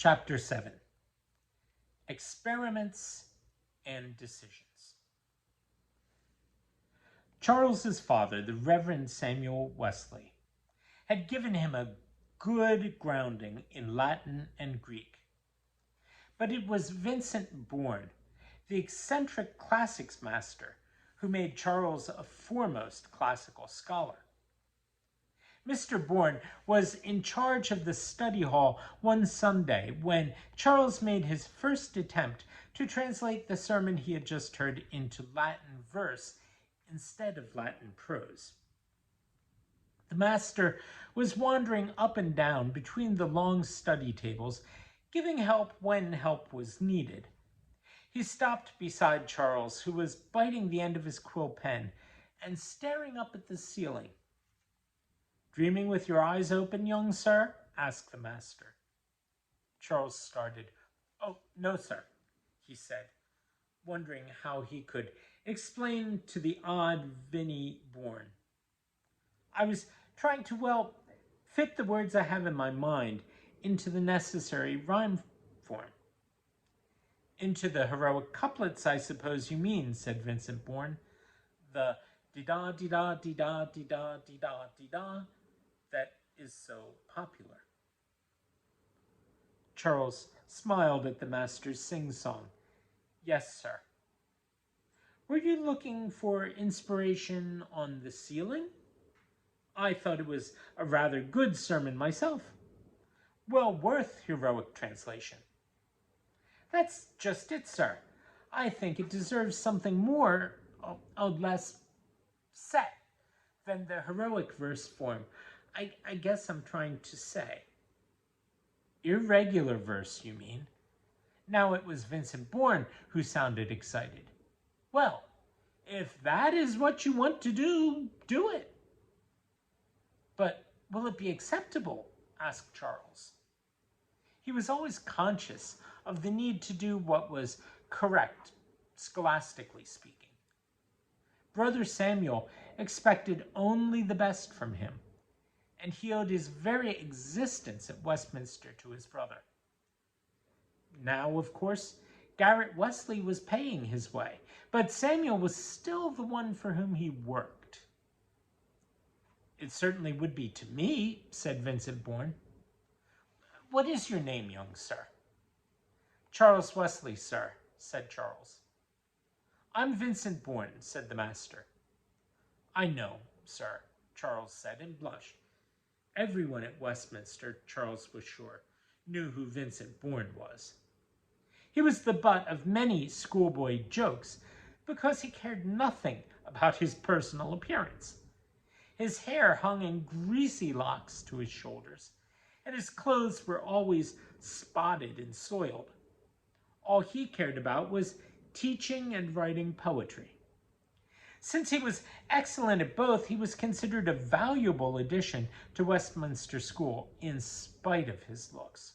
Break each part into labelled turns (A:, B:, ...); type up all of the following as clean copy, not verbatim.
A: Chapter 7. Experiments and Decisions. Charles's father, the Reverend Samuel Wesley, had given him a good grounding in Latin and Greek. But it was Vincent Bourne, the eccentric classics master, who made Charles a foremost classical scholar. Mr. Bourne was in charge of the study hall one Sunday when Charles made his first attempt to translate the sermon he had just heard into Latin verse instead of Latin prose. The master was wandering up and down between the long study tables, giving help when help was needed. He stopped beside Charles, who was biting the end of his quill pen and staring up at the ceiling. "Dreaming with your eyes open, young sir?" asked the master. Charles started. "Oh, no, sir," he said, wondering how he could explain to the odd Vinnie Bourne. "I was trying to, fit the words I have in my mind into the necessary rhyme form." "Into the heroic couplets, I suppose you mean," said Vincent Bourne. "The dee-da, dee-da, dee-da, dee-da, dee-da, dee-da, that is so popular." Charles smiled at the master's sing-song. "Yes, sir." "Were you looking for inspiration on the ceiling? I thought it was a rather good sermon myself. Well worth heroic translation." "That's just it, sir. I think it deserves something more, less set than the heroic verse form. I guess I'm trying to say." "Irregular verse, you mean?" Now it was Vincent Bourne who sounded excited. "Well, if that is what you want to do, do it." "But will it be acceptable?" asked Charles. He was always conscious of the need to do what was correct, scholastically speaking. Brother Samuel expected only the best from him, and he owed his very existence at Westminster to his brother. Now, of course, Garrett Wesley was paying his way, but Samuel was still the one for whom he worked. "It certainly would be to me," said Vincent Bourne. "What is your name, young sir?" "Charles Wesley, sir," said Charles. "I'm Vincent Bourne," said the master. "I know, sir," Charles said, and blushed. Everyone at Westminster, Charles was sure, knew who Vincent Bourne was. He was the butt of many schoolboy jokes because he cared nothing about his personal appearance. His hair hung in greasy locks to his shoulders, and his clothes were always spotted and soiled. All he cared about was teaching and writing poetry. Since he was excellent at both, he was considered a valuable addition to Westminster School in spite of his looks.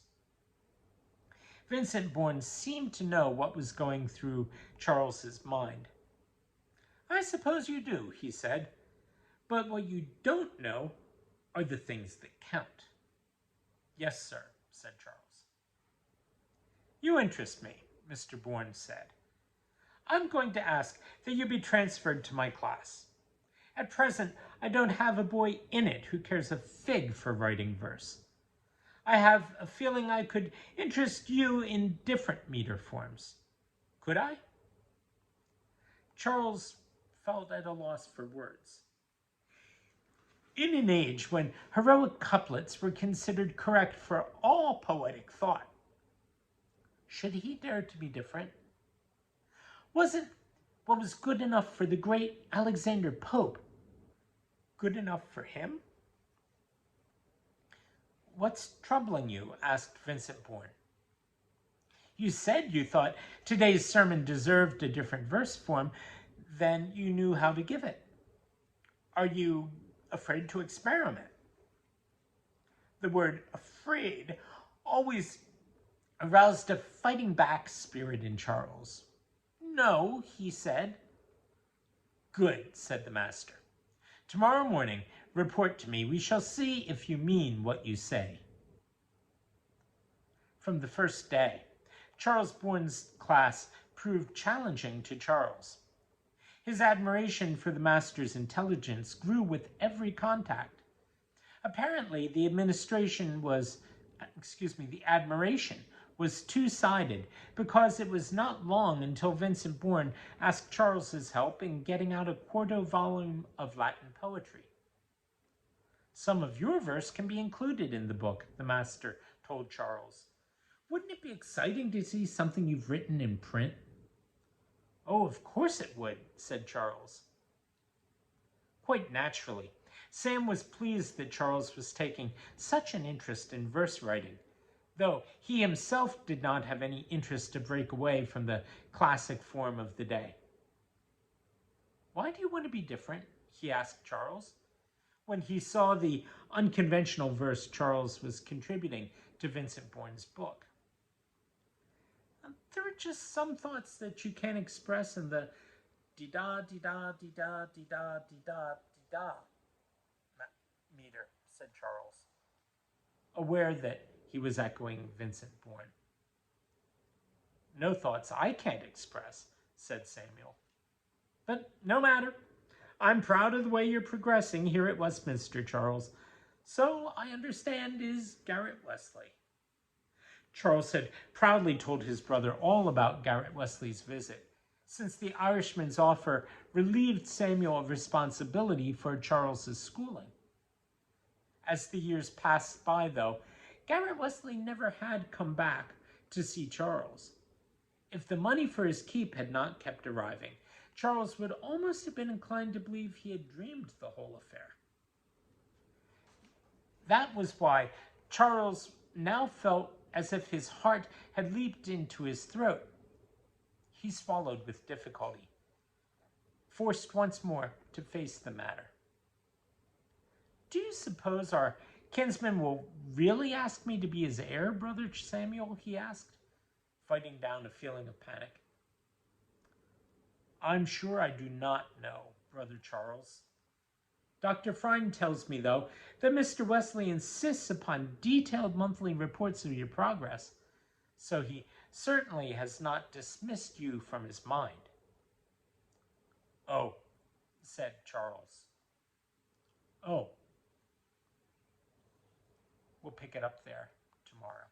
A: Vincent Bourne seemed to know what was going through Charles's mind. "I suppose you do," he said, "but what you don't know are the things that count." "Yes, sir," said Charles. "You interest me," Mr. Bourne said. "I'm going to ask that you be transferred to my class. At present, I don't have a boy in it who cares a fig for writing verse. I have a feeling I could interest you in different meter forms. Could I?" Charles felt at a loss for words. In an age when heroic couplets were considered correct for all poetic thought, should he dare to be different? Wasn't what was good enough for the great Alexander Pope good enough for him? "What's troubling you?" asked Vincent Bourne. "You said you thought today's sermon deserved a different verse form than you knew how to give it. Are you afraid to experiment?" The word "afraid" always aroused a fighting back spirit in Charles. "No," he said. "Good," said the master. "Tomorrow morning, report to me. We shall see if you mean what you say." From the first day, Charles Bourne's class proved challenging to Charles. His admiration for the master's intelligence grew with every contact. Apparently, the admiration was two-sided because it was not long until Vincent Bourne asked Charles's help in getting out a quarto volume of Latin poetry. Some of your verse can be included in the book, the master told Charles. Wouldn't it be exciting to see something you've written in print? Oh, of course it would, said Charles. Quite naturally, Sam was pleased that Charles was taking such an interest in verse writing, though he himself did not have any interest to break away from the classic form of the day. Why do you want to be different? He asked Charles, when he saw the unconventional verse Charles was contributing to Vincent Bourne's book. There are just some thoughts that you can't express in the dee-da, dee-da, dee-da, dee-da, dee-da, dee-da meter, said Charles, aware that he was echoing Vincent Bourne. No thoughts I can't express, said Samuel. But no matter. I'm proud of the way you're progressing here at Westminster, Charles. So, I understand, is Garrett Wesley. Charles had proudly told his brother all about Garrett Wesley's visit, since the Irishman's offer relieved Samuel of responsibility for Charles's schooling. As the years passed by, though, Garrett Wesley never had come back to see Charles. If the money for his keep had not kept arriving, Charles would almost have been inclined to believe he had dreamed the whole affair. That was why Charles now felt as if his heart had leaped into his throat. He swallowed with difficulty, forced once more to face the matter. Do you suppose our kinsman will really ask me to be his heir, Brother Samuel? He asked, fighting down a feeling of panic. I'm sure I do not know, Brother Charles. Dr. Fryden tells me, though, that Mr. Wesley insists upon detailed monthly reports of your progress, so he certainly has not dismissed you from his mind. Oh, said Charles. Oh. We'll pick it up there tomorrow.